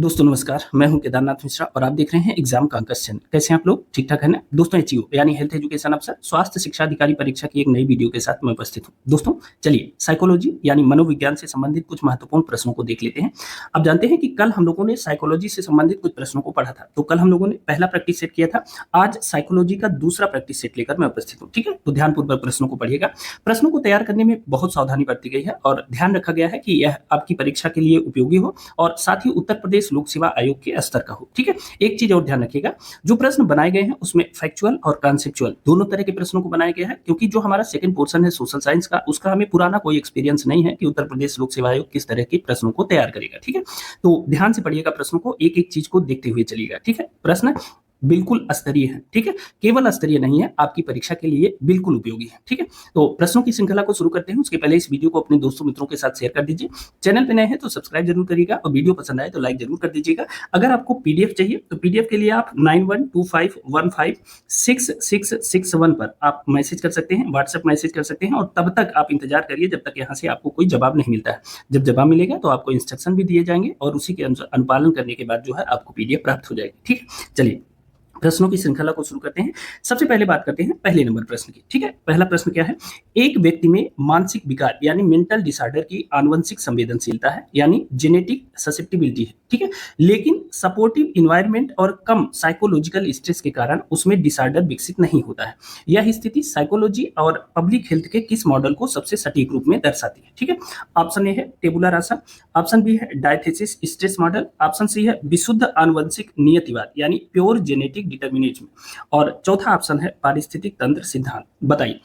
दोस्तों नमस्कार, मैं हूं केदारनाथ मिश्रा और आप देख रहे हैं एग्जाम का अंकस चैनल। कैसे हैं आप लोग? ठीक-ठाक है ना? दोस्तों एचईओ यानी हेल्थ एजुकेशन अफसर स्वास्थ्य शिक्षा अधिकारी परीक्षा की एक नई वीडियो के साथ मैं उपस्थित हूं। दोस्तों चलिए साइकोलॉजी यानी मनोविज्ञान से संबंधित कुछ महत्वपूर्ण प्रश्नों को देख लेते हैं। आप जानते हैं कि कल हम लोगों ने साइकोलॉजी से संबंधित कुछ प्रश्नों को पढ़ा था। तो कल हम लोगों ने पहला प्रैक्टिस सेट किया था। आज साइकोलॉजी का दूसरा प्रैक्टिस सेट लेकर मैं उपस्थित हूं। ठीक है? तो ध्यानपूर्वक प्रश्नों को पढ़िएगा। प्रश्नों को तैयार करने में बहुत सावधानी बरती गई है और ध्यान रखा गया है कि यह आपकी परीक्षा के लिए उपयोगी हो और साथ ही उत्तर प्रदेश लोक सेवा आयोग के स्तर का हो। ठीक है? एक चीज और ध्यान रखिएगा, जो प्रश्न बनाए गए हैं उसमें फैक्चुअल और कॉन्सेप्चुअल दोनों तरह के प्रश्नों को बनाया गया है, क्योंकि जो हमारा सेकंड पोर्शन है सोशल साइंस का, उसका हमें पुराना कोई एक्सपीरियंस नहीं है कि उत्तर प्रदेश लोक सेवा आयोग किस तरह के प्रश्नों को तैयार करेगा। ठीक है? तो ध्यान से पढ़िएगा प्रश्नों को, एक एक चीज को देखते हुए चलिएगा। ठीक है? प्रश्न बिल्कुल स्तरीय है। ठीक है? केवल स्तरीय नहीं है, आपकी परीक्षा के लिए बिल्कुल उपयोगी है। ठीक है? तो प्रश्नों की श्रृंखला को शुरू करते हैं। उसके पहले इस वीडियो को अपने दोस्तों मित्रों के साथ शेयर कर दीजिए। चैनल पे नए हैं तो सब्सक्राइब जरूर करिएगा और वीडियो पसंद आए तो लाइक जरूर कर दीजिएगा। अगर आपको पीडीएफ चाहिए तो पीडीएफ के लिए आप 9125156661 पर आप मैसेज कर सकते हैं, व्हाट्सएप मैसेज कर सकते हैं और तब तक आप इंतजार करिए जब तक यहाँ से आपको कोई जवाब नहीं मिलता है। जब जवाब मिलेगा तो आपको इंस्ट्रक्शन भी दिए जाएंगे और उसी के अनुपालन करने के बाद जो है आपको पीडीएफ प्राप्त हो जाएगी। ठीक है? चलिए प्रश्नों की श्रृंखला को शुरू करते हैं। सबसे पहले बात करते हैं पहले नंबर प्रश्न की। ठीक है? पहला प्रश्न क्या है? एक व्यक्ति में मानसिक विकार यानी मेंटल डिसऑर्डर की आनुवंशिक संवेदनशीलता है यानी जेनेटिक ससेप्टिबिलिटी है। ठीक है? लेकिन सपोर्टिव इन्वायरमेंट और कम साइकोलॉजिकल स्ट्रेस के कारण उसमें डिसऑर्डर विकसित नहीं होता है। यह स्थिति साइकोलॉजी और पब्लिक हेल्थ के किस मॉडल को सबसे सटीक रूप में दर्शाती है? ठीक है? ऑप्शन ए है टेबुलर रासा, ऑप्शन बी है diathesis stress model, option C है विशुद्ध आनुवंशिक नियतिवाद यानी प्योर जेनेटिक डिटर्मिनिज्म और चौथा ऑप्शन है पारिस्थितिक तंत्र सिद्धांत। बताइए,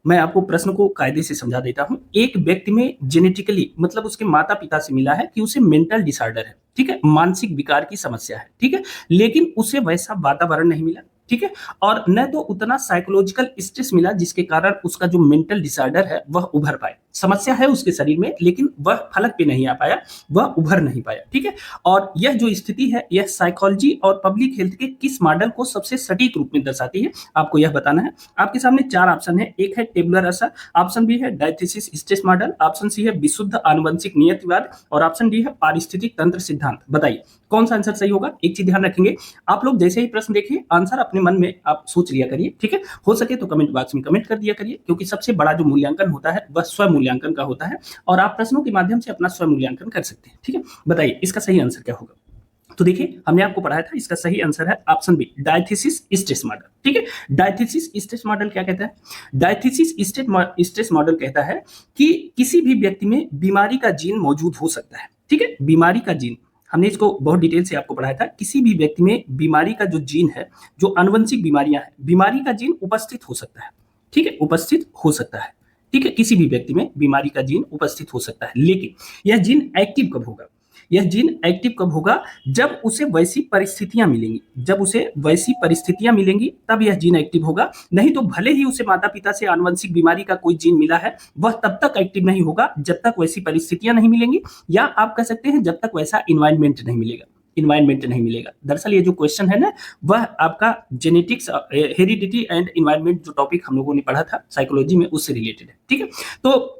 मैं आपको प्रश्न को कायदे से समझा देता हूं। एक व्यक्ति में जेनेटिकली मतलब उसके माता पिता से मिला है कि उसे मेंटल डिसऑर्डर है। ठीक है? मानसिक विकार की समस्या है। ठीक है? लेकिन उसे वैसा वातावरण नहीं मिला। ठीक है? और न तो उतना साइकोलॉजिकल स्ट्रेस मिला जिसके कारण उसका जो मेंटल डिसऑर्डर है वह उभर पाए। समस्या है उसके शरीर में लेकिन वह फलक पे नहीं आ पाया, वह उभर नहीं पाया। ठीक है? और यह जो स्थिति है यह साइकोलॉजी और पब्लिक हेल्थ के किस मॉडल को सबसे सटीक रूप में दर्शाती है, आपको यह बताना है। आपके सामने चार ऑप्शन है। एक है टेबुलर रासा, ऑप्शन बी है diathesis stress model, option C है विशुद्ध आनुवंशिक नियतिवाद और ऑप्शन डी है पारिस्थितिक तंत्र सिद्धांत। बताइए कौन सा आंसर सही होगा? एक चीज ध्यान रखेंगे, आप लोग जैसे ही प्रश्न देखिए आंसर अपने मन में आप सोच लिया करिए। ठीक है? हो सके तो कमेंट बॉक्स में कमेंट कर दिया करिए, क्योंकि सबसे बड़ा जो मूल्यांकन होता है वह स्व मूल्यांकन का होता है और आप प्रश्नों के माध्यम से अपना स्व मूल्यांकन कर सकते हैं। ठीक है? बताइए इसका सही आंसर क्या होगा? तो देखिए हमने आपको पढ़ाया था, इसका सही आंसर है option B diathesis stress model. ठीक है? डायथेसिस स्ट्रेस मॉडल क्या कहता है? डायथेसिस स्ट्रेस मॉडल कहता है कि किसी भी व्यक्ति में बीमारी का जीन मौजूद हो सकता है। ठीक है? बीमारी का जीन, हमने इसको बहुत डिटेल से आपको पढ़ाया था। किसी भी व्यक्ति में बीमारी का जो जीन है, जो आनुवंशिक बीमारियां हैं, बीमारी का जीन उपस्थित हो सकता है। ठीक है? उपस्थित हो सकता है। ठीक है? किसी भी व्यक्ति में बीमारी का जीन उपस्थित हो सकता है, लेकिन यह जीन एक्टिव कब होगा? यह जीन एक्टिव कब होगा? जब उसे वैसी परिस्थितियां मिलेंगी, जब उसे वैसी परिस्थितियां मिलेंगी तब यह जीन एक्टिव होगा। नहीं तो भले ही उसे माता पिता से आनुवंशिक बीमारी का कोई जीन मिला है, वह तब तक एक्टिव नहीं होगा जब तक वैसी परिस्थितियां नहीं मिलेंगी, या आप कह सकते हैं जब तक वैसा इन्वायरमेंट नहीं मिलेगा। इन्वायरमेंट नहीं मिलेगा। दरअसल ये जो क्वेश्चन है ना, वह आपका जेनेटिक्स, हेरिडिटी एंड इन्वायरमेंट जो टॉपिक हम लोगों ने पढ़ा था साइकोलॉजी में, उससे रिलेटेड है। ठीक है? तो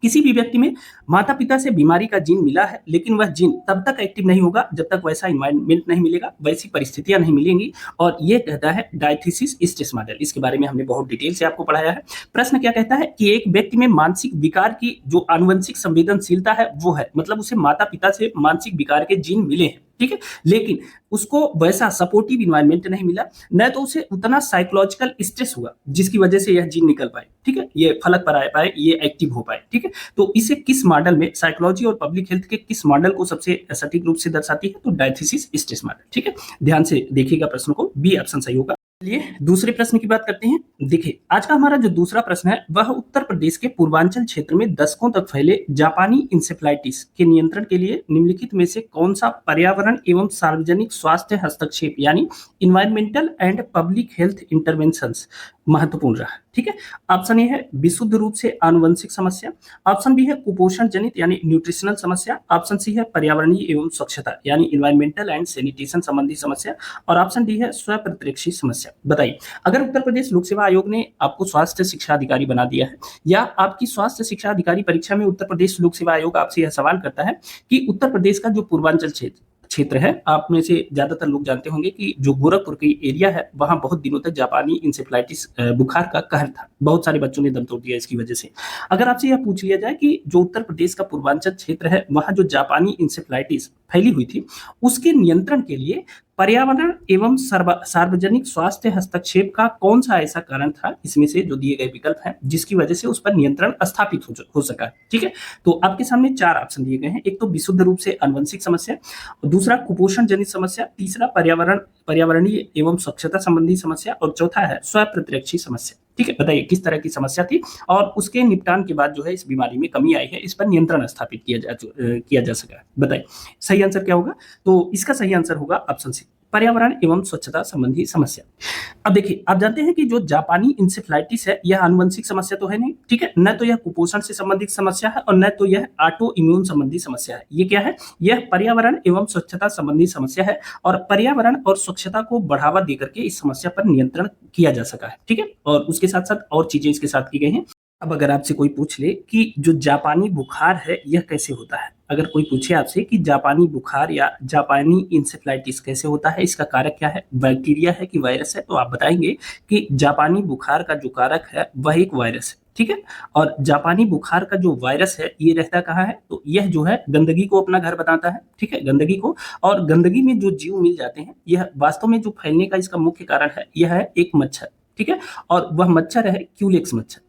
किसी भी व्यक्ति में माता पिता से बीमारी का जीन मिला है, लेकिन वह जीन तब तक एक्टिव नहीं होगा जब तक वैसा इन्वायरमेंट नहीं मिलेगा, वैसी परिस्थितियां नहीं मिलेंगी। और ये कहता है डायथेसिस स्ट्रेस मॉडल। इसके बारे में हमने बहुत डिटेल से आपको पढ़ाया है। प्रश्न क्या कहता है कि एक व्यक्ति में मानसिक विकार की जो आनुवंशिक संवेदनशीलता है वो है, मतलब उसे माता पिता से मानसिक विकार के जीन मिले हैं। ठीक है? लेकिन उसको वैसा सपोर्टिव इन्वायरमेंट नहीं मिला, न तो उसे उतना साइकोलॉजिकल स्ट्रेस हुआ जिसकी वजह से यह जीन निकल पाए। ठीक है? ये फलक पर आ पाए, ये एक्टिव हो पाए। ठीक है? तो इसे किस मॉडल में, साइकोलॉजी और पब्लिक हेल्थ के किस मॉडल को सबसे सटीक रूप से दर्शाती है? तो डायथेसिस स्ट्रेस मॉडल। ठीक है? ध्यान से देखिएगा प्रश्न को, बी ऑप्शन सही होगा। चलिए दूसरे प्रश्न की बात करते हैं। देखिए आज का हमारा जो दूसरा प्रश्न है वह उत्तर प्रदेश के पूर्वांचल क्षेत्र में दशकों तक फैले जापानी इंसेफ्लाइटिस के नियंत्रण के लिए निम्नलिखित में से कौन सा पर्यावरण एवं सार्वजनिक स्वास्थ्य हस्तक्षेप यानी environmental and public health interventions महत्वपूर्ण रहा? ठीक है? ऑप्शन ए है विशुद्ध रूप से आनुवंशिक समस्या, ऑप्शन बी है कुपोषण जनित यानी न्यूट्रिशनल समस्या, ऑप्शन सी है पर्यावरणीय एवं स्वच्छता यानी इन्वायरमेंटल एंड सैनिटेशन संबंधी समस्या और ऑप्शन डी है स्वप्रतिरक्षी समस्या। बताइए अगर उत्तर प्रदेश लोक सेवा आयोग ने आपको स्वास्थ्य शिक्षा अधिकारी बना दिया है या आपकी स्वास्थ्य शिक्षा अधिकारी परीक्षा में उत्तर प्रदेश लोक सेवा आयोग आपसे यह सवाल करता है कि उत्तर प्रदेश का जो पूर्वांचल क्षेत्र क्षेत्र है। आप में से ज्यादातर लोग जानते होंगे कि जो गोरखपुर की एरिया है वहां बहुत दिनों तक जापानी इंसेफ्लाइटिस बुखार का कहर था। बहुत सारे बच्चों ने दम तोड़ दिया इसकी वजह से। अगर आपसे यह पूछ लिया जाए कि जो उत्तर प्रदेश का पूर्वांचल क्षेत्र है वहां जो जापानी इंसेफ्लाइटिस फैली हुई थी उसके नियंत्रण के लिए पर्यावरण एवं सार्वजनिक स्वास्थ्य हस्तक्षेप का कौन सा ऐसा कारण था इसमें से जो दिए गए विकल्प हैं जिसकी वजह से उस पर नियंत्रण स्थापित हो सका। ठीक है, तो आपके सामने 4 ऑप्शन दिए गए हैं। एक तो विशुद्ध रूप से आनुवंशिक समस्या, दूसरा कुपोषण जनित समस्या, तीसरा पर्यावरणीय एवं स्वच्छता संबंधी समस्या और चौथा है स्वप्रतिरक्षी समस्या। ठीक है, बताइए किस तरह की समस्या थी और उसके निपटान के बाद जो है इस बीमारी में कमी आई है, इस पर नियंत्रण स्थापित किया जा सका। बताइए सही आंसर क्या होगा? तो इसका सही आंसर होगा ऑप्शन सी, पर्यावरण एवं स्वच्छता संबंधी समस्या। अब देखिए, आप जानते हैं कि जो जापानी इंसेफ्लाइटिस है यह आनुवंशिक समस्या तो है नहीं। ठीक है, न तो यह कुपोषण से संबंधित समस्या है और न तो यह ऑटो इम्यून संबंधी समस्या है। ये क्या है? यह पर्यावरण एवं स्वच्छता संबंधी समस्या है और पर्यावरण और स्वच्छता को बढ़ावा देकर के इस समस्या पर नियंत्रण किया जा सका है। ठीक है, और उसके साथ साथ और चीजें इसके साथ की गई हैं। अब अगर आपसे कोई पूछ ले कि जो जापानी बुखार है यह कैसे होता है, अगर कोई पूछे आपसे कि जापानी बुखार या जापानी इंसेफ्लाइटिस कैसे होता है, इसका कारक क्या है, बैक्टीरिया है कि वायरस है, तो आप बताएंगे कि जापानी बुखार का जो कारक है वह एक वायरस है। ठीक है, और जापानी बुखार का जो वायरस है ये रहता कहाँ है, तो यह जो है गंदगी को अपना घर बताता है। ठीक है, गंदगी को, और गंदगी में जो जीव मिल जाते हैं यह वास्तव में जो फैलने का इसका मुख्य कारण है यह है एक मच्छर। ठीक है, और वह मच्छर है क्यूलेक्स मच्छर।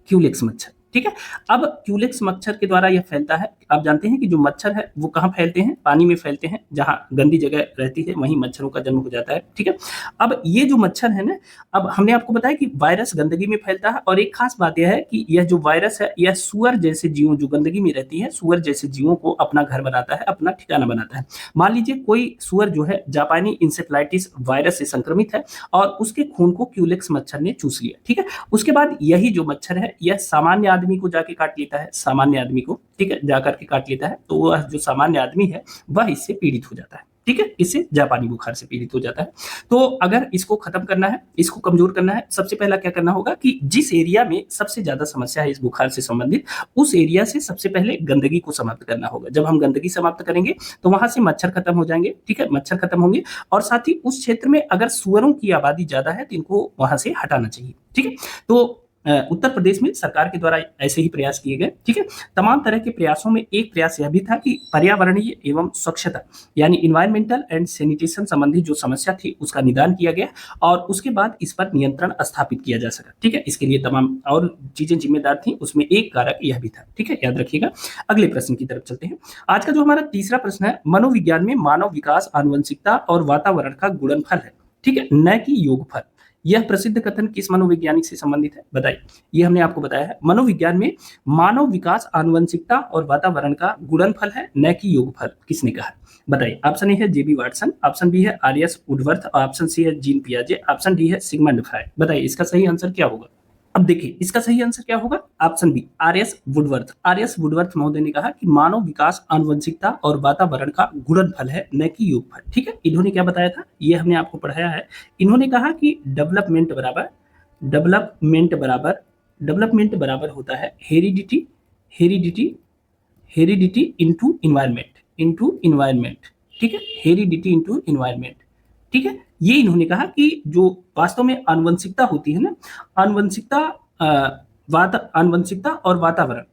क्यूलेक्स मच्छर। ठीक है, अब क्यूलेक्स मच्छर के द्वारा यह फैलता है। आप जानते हैं कि जो मच्छर है वो कहाँ फैलते हैं, पानी में फैलते हैं, जहां गंदी जगह रहती है वहीं मच्छरों का जन्म हो जाता है। ठीक है, अब ये जो मच्छर है ना, अब हमने आपको बताया कि वायरस गंदगी में फैलता है और एक खास बात यह है कि यह जो वायरस है यह सुअर जैसे जीवों, जो गंदगी में रहती है, सुअर जैसे जीवों को अपना घर बनाता है, अपना ठिकाना बनाता है। मान लीजिए कोई सुअर जो है जापानी इंसेफ्लाइटिस वायरस से संक्रमित है और उसके खून को क्यूलेक्स मच्छर ने चूस लिया। ठीक है, उसके बाद यही जो मच्छर है यह सामान्य आदमी को जाके काट लेता है, सामान्य आदमी को। ठीक है, जाकर के काट लेता है, तो वह जो सामान्य आदमी है वह इससे पीड़ित हो जाता है। ठीक है, इससे जापानी बुखार से पीड़ित हो जाता है। तो अगर इसको खत्म करना है, इसको कमजोर करना है, सबसे पहला क्या करना होगा कि जिस एरिया में सबसे ज्यादा समस्या है इस बुखार से संबंधित, उस एरिया से सबसे पहले गंदगी को समाप्त करना होगा। जब हम गंदगी समाप्त करेंगे तो वहां से मच्छर खत्म हो जाएंगे। ठीक है, मच्छर खत्म होंगे और साथ ही उस क्षेत्र में अगर सुअरों की आबादी ज्यादा है तो इनको वहां से हटाना चाहिए। ठीक है, तो उत्तर प्रदेश में सरकार के द्वारा ऐसे ही प्रयास किए गए। ठीक है, तमाम तरह के प्रयासों में एक प्रयास यह भी था कि पर्यावरणीय एवं स्वच्छता यानी इन्वायरमेंटल एंड सैनिटेशन संबंधी जो समस्या थी उसका निदान किया गया और उसके बाद इस पर नियंत्रण स्थापित किया जा सका। ठीक है, इसके लिए तमाम और चीजें जिम्मेदार थी, उसमें एक कारक यह भी था। ठीक है, याद रखिएगा। अगले प्रश्न की तरफ चलते हैं। आज का जो हमारा तीसरा प्रश्न है, मनोविज्ञान में मानव विकास आनुवंशिकता और वातावरण का गुणनफल है। ठीक है, न कि योगफल। यह प्रसिद्ध कथन किस मनोवैज्ञानिक से संबंधित है, बताइए। ये हमने आपको बताया है, मनोविज्ञान में मानव विकास आनुवंशिकता और वातावरण का गुणनफल है, न कि योगफल। किसने कहा, बताइए। ऑप्शन ए है जेबी वाटसन, ऑप्शन बी है आर.एस. वुडवर्थ, ऑप्शन सी है जीन पियाजे, ऑप्शन डी है सिगमंड फ्रायड। बताइए इसका सही आंसर क्या होगा। अब देखिए इसका सही आंसर क्या होगा, option B R S. Woodworth. R S. Woodworth महोदय ने कहा कि मानव विकास आनुवंशिकता और वातावरण का गुणनफल है, न कि योगफल। ठीक है, इन्होंने क्या बताया था, ये हमने आपको पढ़ाया है। इन्होंने कहा कि डेवलपमेंट बराबर होता है हेरिडिटी इनटू इन्वायरमेंट। ठीक है, हेरिडिटी इनटू इन्वायरमेंट। ठीक है, ये इन्होंने कहा कि जो वास्तव में आनुवंशिकता होती है ना, आनुवंशिकता और वातावरण,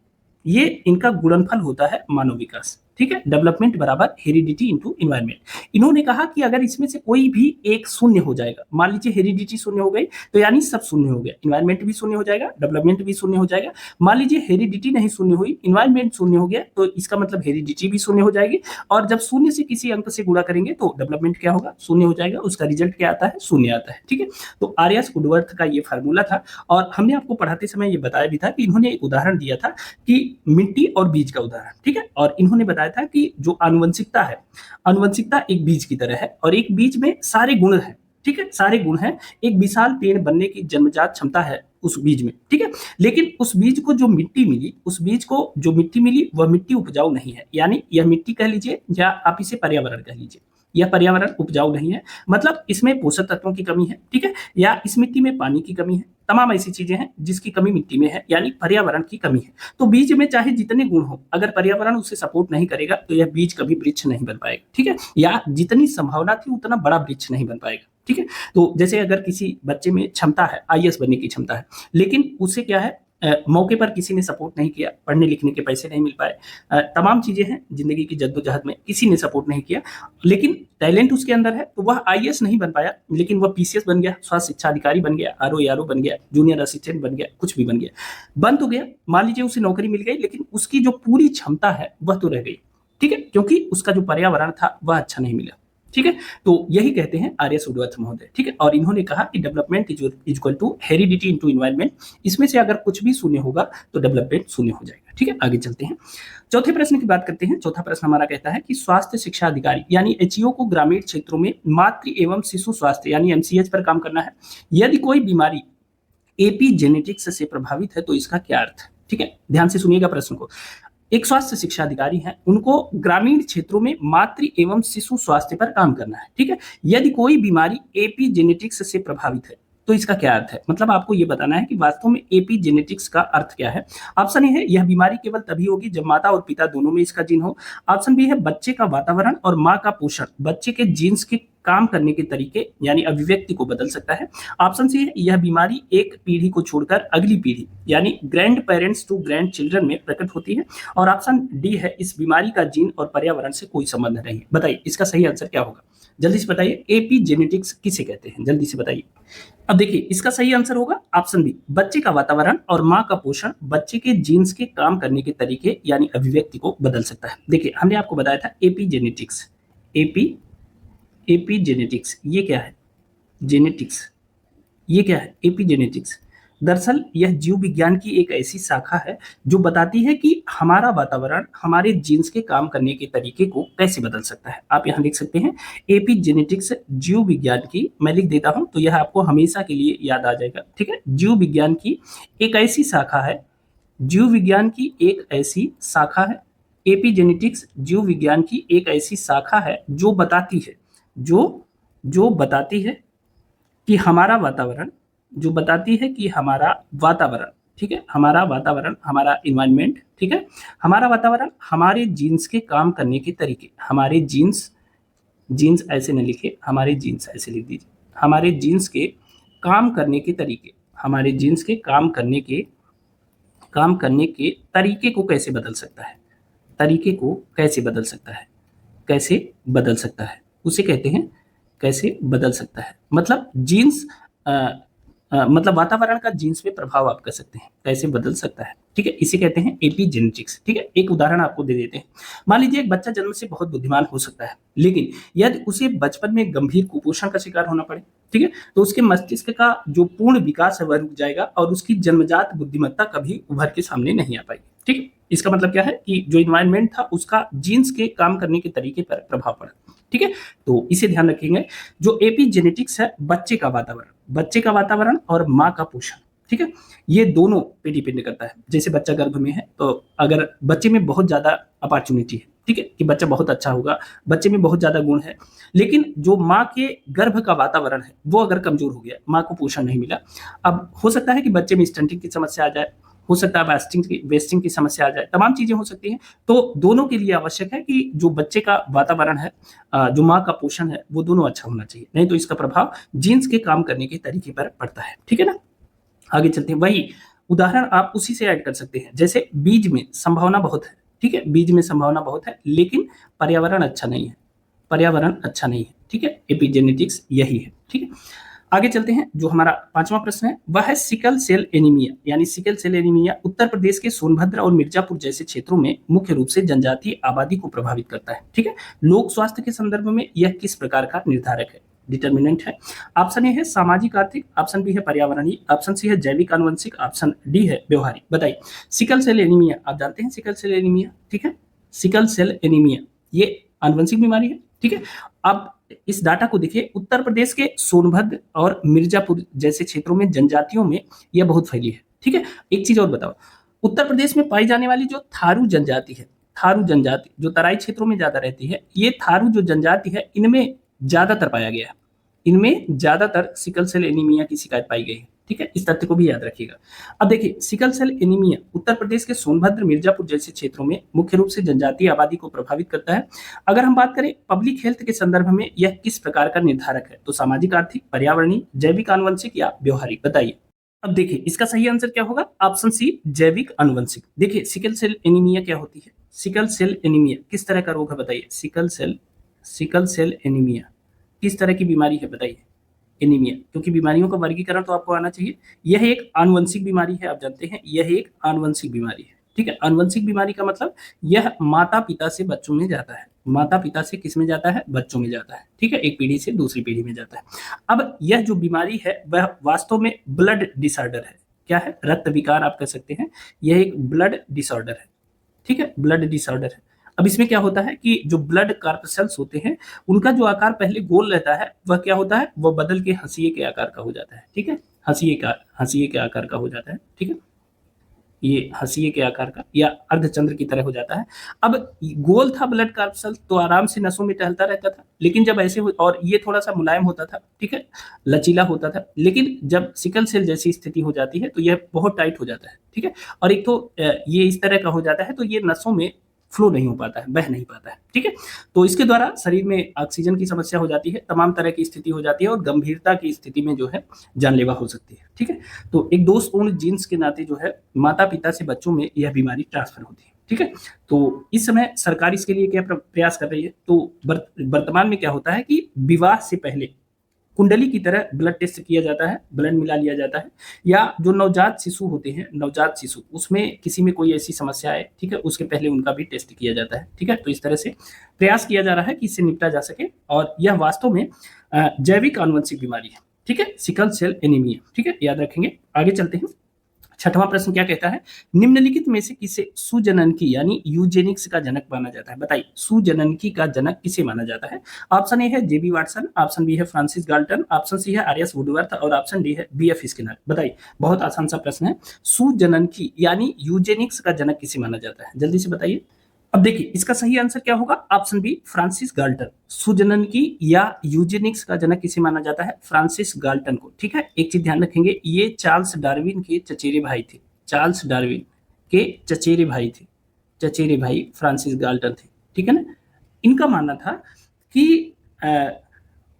ये इनका गुणनफल होता है मानव विकास। ठीक है, डेवलपमेंट बराबर हेरिडिटी इनटू इन्वायरमेंट। इन्होंने कहा कि अगर इसमें से कोई भी एक शून्य हो जाएगा, मान लीजिए हेरिडिटी शून्य हो गई तो यानी सब शून्य हो गया, इन्वायरमेंट भी शून्य हो जाएगा, डेवलपमेंट भी शून्य हो जाएगा। मान लीजिए हेरिडिटी नहीं शून्य हुई, इन्वायरमेंट शून्य हो गया, तो इसका मतलब हेरिडिटी भी शून्य हो जाएगी और जब शून्य से किसी अंक से गुणा करेंगे तो डेवलपमेंट क्या होगा, शून्य हो जाएगा। उसका रिजल्ट क्या आता है, शून्य आता है। ठीक है, तो आर.एस. वुडवर्थ का ये फार्मूला था और हमने आपको पढ़ाते समय ये बताया भी था कि इन्होंने एक उदाहरण दिया था कि मिट्टी और बीज का उदाहरण। ठीक है, और इन्होंने बताया था कि जो आनुवंशिकता है, आनुवंशिकता एक बीज की तरह है और एक बीज में सारे गुण हैं। ठीक है, सारे गुण हैं, एक विशाल पेड़ बनने की जन्मजात क्षमता है उस बीज में। ठीक है, लेकिन उस बीज को जो मिट्टी मिली, उस बीज को जो मिट्टी मिली वह मिट्टी उपजाऊ नहीं है, यानी यह मिट्टी कह लीजिए या आप इसे पर्यावरण कह लीजिए, यह पर्यावरण उपजाऊ नहीं है, मतलब इसमें पोषक तत्वों की कमी है। ठीक है, या इस मिट्टी में पानी की कमी है। तमाम ऐसी चीजें हैं जिसकी कमी मिट्टी में है, यानी पर्यावरण की कमी है। तो बीज में चाहे जितने गुण हो, अगर पर्यावरण उसे सपोर्ट नहीं करेगा तो यह बीज कभी वृक्ष नहीं बन पाएगा, ठीक है, या जितनी संभावना थी उतना बड़ा वृक्ष नहीं बन पाएगा, ठीक है। तो जैसे अगर किसी बच्चे में क्षमता है, आईएएस बनने की क्षमता है, लेकिन उसे क्या है, मौके पर किसी ने सपोर्ट नहीं किया, पढ़ने लिखने के पैसे नहीं मिल पाए, तमाम चीजें हैं जिंदगी की जद्दोजहद में, किसी ने सपोर्ट नहीं किया, लेकिन टैलेंट उसके अंदर है, तो वह आईएएस नहीं बन पाया, लेकिन वह पीसीएस बन गया, स्वास्थ्य शिक्षा अधिकारी बन गया, आरओ बन गया, जूनियर असिस्टेंट बन गया, कुछ भी बन गया, बन तो गया, मान लीजिए उसे नौकरी मिल गई, लेकिन उसकी जो पूरी क्षमता है वह तो रह गई, ठीक है, क्योंकि उसका जो पर्यावरण था वह अच्छा नहीं मिला, ठीक है। तो यही कहते हैं आर्य सूडवर्थ महोदय, ठीक है। और इन्होंने कहा कि development is equal to heredity into environment, इसमें से अगर कुछ भी शून्य होगा तो डेवलपमेंट शून्य हो जाएगा, ठीक है। आगे चलते हैं, चौथे प्रश्न की बात करते हैं। चौथा प्रश्न हमारा कहता है कि स्वास्थ्य शिक्षा अधिकारी यानी एचईओ को ग्रामीण क्षेत्रों में मातृ एवं शिशु स्वास्थ्य यानी एमसीएच पर काम करना है। यदि कोई बीमारी एपीजेनेटिक्स से प्रभावित है तो इसका क्या अर्थ है, ठीक है, ध्यान से सुनिएगा प्रश्न को। एक स्वास्थ्य शिक्षा अधिकारी हैं, उनको ग्रामीण क्षेत्रों में मातृ एवं शिशु स्वास्थ्य पर काम करना है, ठीक है। यदि कोई बीमारी एपीजेनेटिक्स से प्रभावित है तो इसका क्या अर्थ है, मतलब आपको यह बताना है कि वास्तव में एपीजेनेटिक्स का अर्थ क्या है। ऑप्शन ए है यह बीमारी केवल तभी होगी जब माता और पिता दोनों में इसका जीन हो। ऑप्शन बी है बच्चे का वातावरण और माँ का पोषण बच्चे के जीन्स के काम करने के तरीके यानी अभिव्यक्ति को बदल सकता है। ऑप्शन सी है यह बीमारी एक पीढ़ी को छोड़कर अगली पीढ़ी यानी grandparents to grandchildren में प्रकट होती है। और ऑप्शन डी है इस बीमारी का जीन और पर्यावरण से कोई संबंध नहीं है। बताइए इसका सही आंसर क्या होगा, जल्दी से बताइए। एपीजेनेटिक्स किसे कहते हैं, जल्दी से बताइए। अब देखिए इसका सही आंसर होगा ऑप्शन बी, बच्चे का वातावरण और माँ का पोषण बच्चे के जीन्स के काम करने के तरीके यानी अभिव्यक्ति को बदल सकता है। देखिए हमने आपको बताया था एपीजेनेटिक्स, एपीजेनेटिक्स ये क्या है, जेनेटिक्स ये क्या है, एपीजेनेटिक्स। दरअसल यह जीव विज्ञान की एक ऐसी शाखा है जो बताती है कि हमारा वातावरण हमारे जीन्स के काम करने के तरीके को कैसे बदल सकता है। आप यहाँ लिख सकते हैं एपीजेनेटिक्स जीव विज्ञान की, मैं लिख देता हूं तो यह आपको हमेशा के लिए याद आ जाएगा, ठीक है। जीव विज्ञान की एक ऐसी शाखा है, जीव विज्ञान की एक ऐसी शाखा है, एपीजेनेटिक्स जीव विज्ञान की एक ऐसी शाखा है जो बताती है, जो बताती है कि हमारा वातावरण, जो बताती है कि हमारा वातावरण, ठीक है, हमारा वातावरण, हमारा इन्वायरमेंट, ठीक है, हमारा वातावरण हमारे जीन्स के काम करने के तरीके, हमारे जीन्स, जीन्स ऐसे न लिखे, हमारे जीन्स ऐसे लिख दीजिए, हमारे जीन्स के काम करने के तरीके, हमारे जीन्स के काम करने के तरीके को कैसे बदल सकता है, तरीके को कैसे बदल सकता है, कैसे बदल सकता है, उसे कहते हैं कैसे बदल सकता है। मतलब जीन्स मतलब वातावरण का जीन्स पे प्रभाव आप कर सकते हैं, कैसे बदल सकता है, ठीक है, इसे कहते हैं एपीजेनेटिक्स, ठीक है। एक उदाहरण आपको दे देते हैं। मान लीजिए एक बच्चा जन्म से बहुत बुद्धिमान हो सकता है, लेकिन यदि उसे बचपन में गंभीर कुपोषण का शिकार होना पड़े, ठीक है, तो उसके मस्तिष्क का जो पूर्ण विकास है वह रुक जाएगा और उसकी जन्मजात बुद्धिमत्ता कभी उभर के सामने नहीं आ पाएगी, ठीक है। इसका मतलब क्या है कि जो इन्वायरमेंट था उसका जीन्स के काम करने के तरीके पर प्रभाव पड़ा, ठीक है। तो इसे ध्यान रखेंगे, जो एपीजेनेटिक्स है बच्चे का वातावरण और माँ का पोषण, ठीक है, ये दोनों पे डिपेंड करता है। जैसे बच्चा गर्भ में है तो अगर बच्चे में बहुत ज्यादा अपॉर्चुनिटी है, ठीक है, कि बच्चा बहुत अच्छा होगा, बच्चे में बहुत ज्यादा गुण है, लेकिन जो माँ के गर्भ का वातावरण है वो अगर कमजोर हो गया, माँ को पोषण नहीं मिला, अब हो सकता है कि बच्चे में स्टंटिंग की समस्या आ जाए, हो सकता है वेस्टिंग की समस्या आ जाए, तमाम चीजें हो सकती हैं। तो दोनों के लिए आवश्यक है कि जो बच्चे का वातावरण है, जो माँ का पोषण है, वो दोनों अच्छा होना चाहिए, नहीं तो इसका प्रभाव जीन्स के काम करने के तरीके पर पड़ता है, ठीक है ना। आगे चलते हैं, वही उदाहरण आप उसी से ऐड कर सकते हैं। जैसे बीज में संभावना बहुत है, ठीक है, बीज में संभावना बहुत है, लेकिन पर्यावरण अच्छा नहीं है, ठीक है, एपीजेनेटिक्स यही है, ठीक है। आगे चलते हैं, जो हमारा पांचवा प्रश्न है वह है सिकल सेल एनीमिया, यानी sickle cell anaemia Uttar Pradesh के सोनभद्र और मिर्जापुर जैसे क्षेत्रों में मुख्य रूप से जनजातीय आबादी को प्रभावित करता है, ठीक है। लोक स्वास्थ्य के संदर्भ में यह किस प्रकार का निर्धारक है, डिटर्मिनेंट है। ऑप्शन ए है सामाजिक आर्थिक, ऑप्शन बी है पर्यावरणीय, ऑप्शन सी है जैविक आनुवंशिक, ऑप्शन डी है व्यवहारिक। बताइए सिकल सेल एनीमिया, आप जानते हैं सिकल सेल एनीमिया, ठीक है, सिकल सेल एनीमिया ये आनुवंशिक बीमारी है, ठीक है। अब इस डाटा को देखिए, उत्तर प्रदेश के सोनभद्र और मिर्जापुर जैसे क्षेत्रों में जनजातियों में यह बहुत फैली है, ठीक है। एक चीज और बताओ, उत्तर प्रदेश में पाई जाने वाली जो थारू जनजाति है, थारू जनजाति जो तराई क्षेत्रों में ज्यादा रहती है, ये थारू जो जनजाति है इनमें ज्यादातर पाया गया है, इनमें ज्यादातर सिकल सेल एनीमिया की शिकायत पाई गई है, ठीक है, इस तथ्य को भी याद रखिएगा। अब देखिए, sickle cell anaemia Uttar Pradesh के सोनभद्र, मिर्जापुर जैसे क्षेत्रों में मुख्य रूप से जनजातीय आबादी को प्रभावित करता है। अगर हम बात करें पब्लिक हेल्थ के संदर्भ में यह किस प्रकार का निर्धारक है, तो सामाजिक, आर्थिक, पर्यावरणीय, जैविक आनुवंशिक या व्यवहारिक, बताइए। अब देखिए, इसका सही आंसर क्या होगा? ऑप्शन सी, जैविक आनुवंशिक। देखिए, सिकल सेल एनीमिया क्या होती है? सिकल सेल एनीमिया किस तरह का रोग है, बताइए। सिकल सेल एनीमिया किस तरह की बीमारी है, बताइए। एनीमिया, क्योंकि बीमारियों का वर्गीकरण तो आपको आना चाहिए। यह एक आनुवंशिक बीमारी है, आप जानते हैं, यह एक आनुवंशिक बीमारी है। ठीक है, आनुवंशिक बीमारी का मतलब यह माता पिता से बच्चों में जाता है। माता पिता से किस में जाता है? बच्चों में जाता है। ठीक है, एक पीढ़ी से दूसरी पीढ़ी में जाता है। अब यह जो बीमारी है वह वास्तव में ब्लड डिसऑर्डर है। क्या है? रक्त विकार आप कह सकते हैं। यह एक ब्लड डिसऑर्डर है। ठीक है, ब्लड डिसऑर्डर है। अब इसमें क्या होता है कि जो ब्लड कार्पसेल्स होते हैं, उनका जो आकार पहले गोल रहता है, वह क्या होता है? वह बदल के हंसिए के आकार का हो जाता है। ठीक है, हंसिए के आकार का हो जाता है। ठीक है, ये हंसिए के आकार का या अर्धचंद्र की तरह हो जाता है। अब गोल था ब्लड कार्पसल, तो आराम से नसों में टहलता रहता था, लेकिन जब ऐसे और ये थोड़ा सा मुलायम होता था, ठीक है, लचीला होता था, लेकिन जब सिकल सेल जैसी स्थिति हो जाती है तो यह बहुत टाइट हो जाता है। ठीक है, और एक तो ये इस तरह का हो जाता है तो ये नसों में फ्लो नहीं हो पाता है, बह नहीं पाता है। ठीक है, तो इसके द्वारा शरीर में ऑक्सीजन की समस्या हो जाती है, तमाम तरह की स्थिति हो जाती है और गंभीरता की स्थिति में जो है जानलेवा हो सकती है। ठीक है, तो एक दोषपूर्ण जीन्स के नाते जो है माता पिता से बच्चों में यह बीमारी ट्रांसफर होती है। ठीक है, तो इस समय सरकार इसके लिए क्या प्रयास कर रही है? तो वर्तमान में क्या होता है कि विवाह से पहले कुंडली की तरह ब्लड टेस्ट किया जाता है, ब्लड मिला लिया जाता है, या जो नवजात शिशु होते हैं, नवजात शिशु, उसमें किसी में कोई ऐसी समस्या है, ठीक है, उसके पहले उनका भी टेस्ट किया जाता है। ठीक है, तो इस तरह से प्रयास किया जा रहा है कि इससे निपटा जा सके, और यह वास्तव में जैविक आनुवंशिक बीमारी है। ठीक है, सिकल सेल एनीमिया। ठीक है, याद रखेंगे। आगे चलते हैं। छठवां प्रश्न क्या कहता है? निम्नलिखित में से किसे सुजननकी यानी यूजेनिक्स का जनक माना जाता है? बताइए, सुजननकी का जनक किसे माना जाता है? ऑप्शन ए है जेबी वाटसन, ऑप्शन बी है फ्रांसिस गाल्टन, ऑप्शन सी है आर.एस. वुडवर्थ और ऑप्शन डी है बी.एफ. स्किनर। बताइए, बहुत आसान सा प्रश्न है। सुजननकी यानी यूजेनिक्स का जनक किसे माना जाता है? जल्दी से बताइए। अब देखिए, इसका सही आंसर क्या होगा? Option B, Francis Galton. सुजननकी या यूजेनिक्स का जनक किसे माना जाता है? फ्रांसिस गाल्टन को। ठीक है, एक चीज ध्यान रखेंगे, ये चार्ल्स डार्विन के चचेरे भाई थे। चार्ल्स डार्विन के चचेरे भाई थे। चचेरे भाई फ्रांसिस गाल्टन थे। ठीक है ना? इनका मानना था कि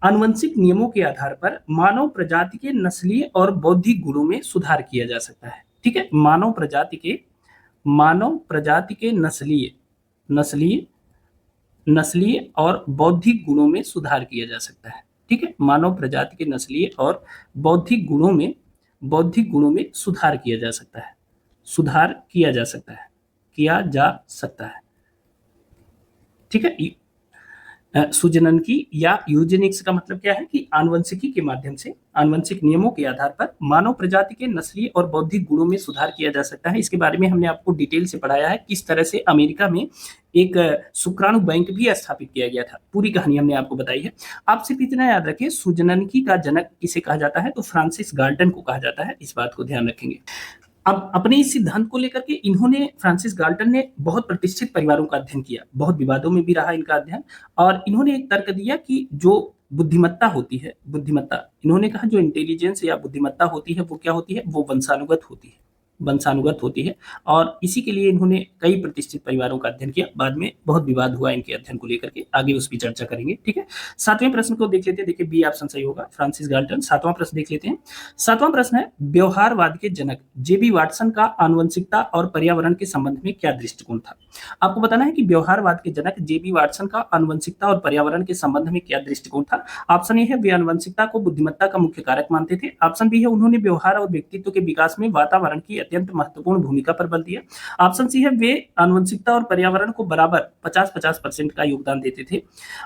आनुवंशिक नियमों के आधार पर मानव प्रजाति के नस्लीय और बौद्धिक गुणों में सुधार किया जा सकता है। ठीक है, मानव प्रजाति के नस्लीय और बौद्धिक गुणों में सुधार किया जा सकता है। ठीक है, मानव प्रजाति के नस्लीय और बौद्धिक गुणों में सुधार किया जा सकता है। किया जा सकता है। ठीक है, सुजननकी या यूजेनिक्स का मतलब क्या है कि आनुवंशिकी के माध्यम से, आनुवंशिक नियमों के आधार पर मानव प्रजाति के नस्लीय और बौद्धिक गुणों में सुधार किया जा सकता है। इसके बारे में हमने आपको डिटेल से पढ़ाया है, किस तरह से अमेरिका में एक शुक्राणु बैंक भी स्थापित किया गया था। पूरी कहानी हमने आपको बताई है। आप सिर्फ इतना याद रखें, सुजननकी का जनक किसे कहा जाता है? तो फ्रांसिस गाल्टन को कहा जाता है। इस बात को ध्यान रखेंगे। अब अपने इस सिद्धांत को लेकर के फ्रांसिस गाल्टन ने बहुत प्रतिष्ठित परिवारों का अध्ययन किया, बहुत विवादों में भी रहा इनका अध्ययन, और इन्होंने एक तर्क दिया कि जो बुद्धिमत्ता होती है, इन्होंने कहा जो इंटेलिजेंस या बुद्धिमत्ता होती है वो क्या होती है? वो वंशानुगत होती है, और इसी के लिए इन्होंने कई प्रतिष्ठित परिवारों का अध्ययन किया। बाद में बहुत विवाद हुआ इनके अध्ययन को लेकर के, आगे उस पर चर्चा करेंगे। ठीक है, सातवें प्रश्न को देख लेते हैं। देखिए, बी ऑप्शन सही होगा, फ्रांसिस गाल्टन। सातवां प्रश्न देख लेते हैं। सातवां प्रश्न है, व्यवहारवाद के जनक जेबी वाटसन का आनुवंशिकता और पर्यावरण के संबंध में क्या दृष्टिकोण था? आपको बताना है कि व्यवहारवाद के जनक जेबी वाटसन का आनुवंशिकता और पर्यावरण के संबंध में क्या दृष्टिकोण था। ऑप्शन ए है, वे आनुवंशिकता को बुद्धिमत्ता का मुख्य कारक मानते थे। ऑप्शन बी है, उन्होंने व्यवहार और व्यक्तित्व के विकास में वातावरण की अत्यंत महत्वपूर्ण भूमिका पर बल दिया। ऑप्शन सी है, वे आनुवंशिकता और पर्यावरण को बराबर 50-50% का योगदान देते थे।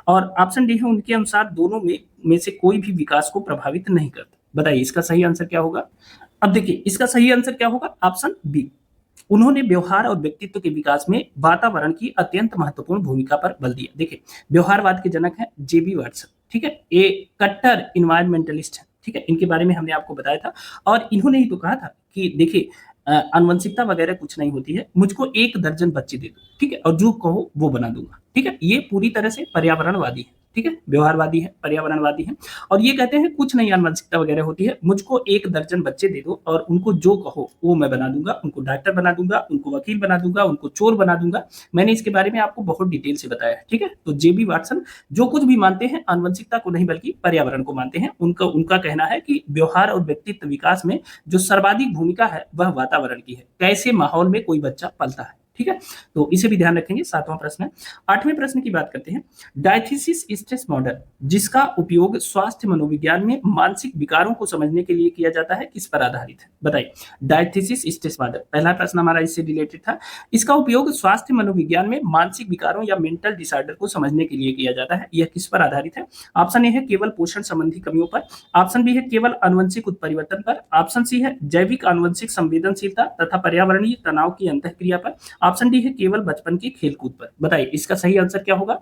और ऑप्शन डी है, उनके अनुसार दोनों में से कोई भी विकास को प्रभावित नहीं करता। बताइए, इसका सही आंसर क्या होगा? अब देखिए, इसका सही आंसर क्या होगा? ऑप्शन बी, उन्होंने व्यवहार और व्यक्तित्व के विकास में वातावरण की अत्यंत महत्वपूर्ण भूमिका पर बल दिया। देखिए, व्यवहारवाद के जनक है जेबी वाटसन। ठीक है, ये कट्टर इन्वायरमेंटलिस्ट है। ठीक है, इनके बारे में हमने आपको बताया था, और इन्होंने ही तो कहा था कि देखिए, आनुवंशिकता वगैरह कुछ नहीं होती है, मुझको 1 दर्जन बच्चे दे दो, ठीक है, और जो कहो वो बना दूंगा। ठीक है, ये पूरी तरह से पर्यावरणवादी है, ठीक है, व्यवहारवादी है, पर्यावरणवादी है। और ये कहते हैं कुछ नहीं आनुवंशिकता वगैरह होती है, मुझको 1 दर्जन बच्चे दे दो और उनको जो कहो वो मैं बना दूंगा, उनको डॉक्टर बना दूंगा, उनको वकील बना दूंगा, उनको चोर बना दूंगा। मैंने इसके बारे में आपको बहुत डिटेल से बताया है, ठीक है। तो जेबी वाटसन जो कुछ भी मानते हैं आनुवंशिकता को नहीं बल्कि पर्यावरण को मानते हैं। उनका कहना है कि व्यवहार और व्यक्तित्व विकास में जो सर्वाधिक भूमिका है वह वातावरण की है, कैसे माहौल में कोई बच्चा पलता है, ठीक है। तो इसे भी ध्यान रखेंगे। 7वां प्रश्न है। 8वें प्रश्न की बात करते हैं। डायथीसिस स्ट्रेस मॉडल जिसका उपयोग स्वास्थ्य मनोविज्ञान में मानसिक विकारों को समझने के लिए किया जाता है, किस पर आधारित है? बताइए। डायथीसिस स्ट्रेस मॉडल, पहला प्रश्न हमारा इससे रिलेटेड था। इसका उपयोग स्वास्थ्य मनोविज्ञान में मानसिक विकारों या मेंटल डिसऑर्डर को समझने के लिए किया जाता है। यह किस पर आधारित है? ऑप्शन ए है केवल पोषण संबंधी कमियों पर, ऑप्शन बी है केवल आनुवंशिक उत्परिवर्तन पर, ऑप्शन सी है जैविक आनुवंशिक संवेदनशीलता तथा पर्यावरणीय तनाव की अंतःक्रिया पर, ऑप्शन डी है केवल बचपन की खेलकूद पर। बताइए इसका सही आंसर क्या होगा?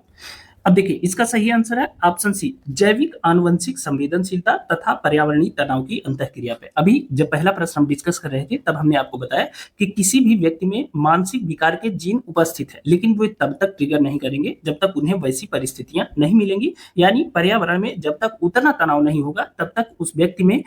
अब देखिए इसका सही आंसर है ऑप्शन सी, जैविक आनुवंशिक संवेदनशीलता तथा पर्यावरणीय तनाव की अंतःक्रिया पे। अभी जब पहला प्रश्न हम डिस्कस कर रहे थे तब हमने आपको बताया कि किसी भी व्यक्ति में मानसिक विकार के जीन उपस्थित है, लेकिन वो तब तक ट्रिगर नहीं करेंगे जब तक उन्हें वैसी परिस्थितियां नहीं मिलेंगी, यानी पर्यावरण में जब तक उतना तनाव नहीं होगा तब तक उस व्यक्ति में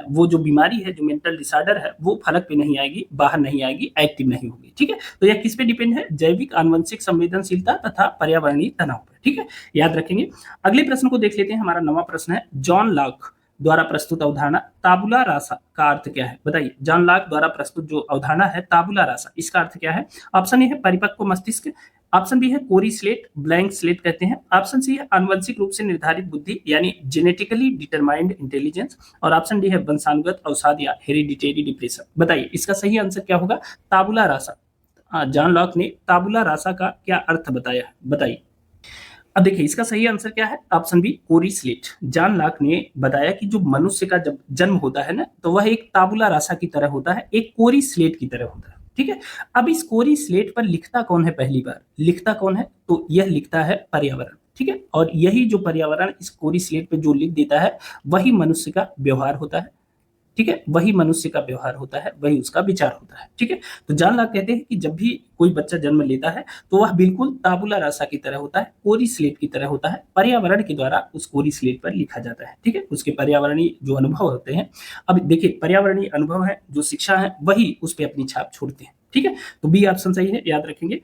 वो जो बीमारी है, जो मेंटल डिसऑर्डर है, वो फलक पे नहीं आएगी, बाहर नहीं आएगी, एक्टिव नहीं होगी, ठीक है। तो यह किस पे डिपेंड है? जैविक आनुवंशिक संवेदनशीलता तथा पर्यावरणीय तनाव पर, ठीक है, याद रखेंगे। अगले प्रश्न को देख लेते हैं। हमारा 9वां प्रश्न है। जॉन लॉक द्वारा प्रस्तुत अवधारणा ताबुला रासा का अर्थ क्या है? बताइए। जॉन लॉक द्वारा प्रस्तुत जो अवधारणा है ताबुला रासा, इसका अर्थ क्या है? ऑप्शन ए है परिपक्व मस्तिष्क, ऑप्शन बी है कोरी स्लेट, ब्लैंक स्लेट कहते हैं, ऑप्शन सी है आनुवंशिक रूप से निर्धारित बुद्धि यानी जेनेटिकली डिटरमाइंड इंटेलिजेंस, और ऑप्शन डी है वंशानुगत अवसाद या हेरिडिटेरी डिप्रेशन। बताइए इसका सही आंसर क्या होगा? ताबुला रासा। जॉन लॉक ने ताबुला रासा का क्या अर्थ बताया है? बताइए। अब देखिए इसका सही आंसर क्या है? ऑप्शन बी, कोरी स्लेट। जॉन लॉक ने बताया कि जो मनुष्य का जब जन्म होता है ना, तो वह एक ताबुला रासा की तरह होता है, एक कोरी स्लेट की तरह होता है, ठीक है। अब इस कोरी स्लेट पर लिखता कौन है? पहली बार लिखता कौन है? तो यह लिखता है पर्यावरण, ठीक है। और यही जो पर्यावरण इस कोरी स्लेट पे जो लिख देता है वही मनुष्य का व्यवहार होता है, ठीक है, वही मनुष्य का व्यवहार होता है, वही उसका विचार होता है, ठीक है। तो जॉन लॉक कहते हैं कि जब भी कोई बच्चा जन्म लेता है तो वह बिल्कुल ताबुला रासा की तरह होता है, कोरी स्लेट की तरह होता है, पर्यावरण के द्वारा उस कोरी स्लेट पर लिखा जाता है, ठीक है। उसके पर्यावरणीय जो अनुभव होते हैं, अब देखिए पर्यावरणीय अनुभव है, जो शिक्षा है, वही उस पर अपनी छाप छोड़ते हैं, ठीक है। तो बी ऑप्शन सही है, याद रखेंगे।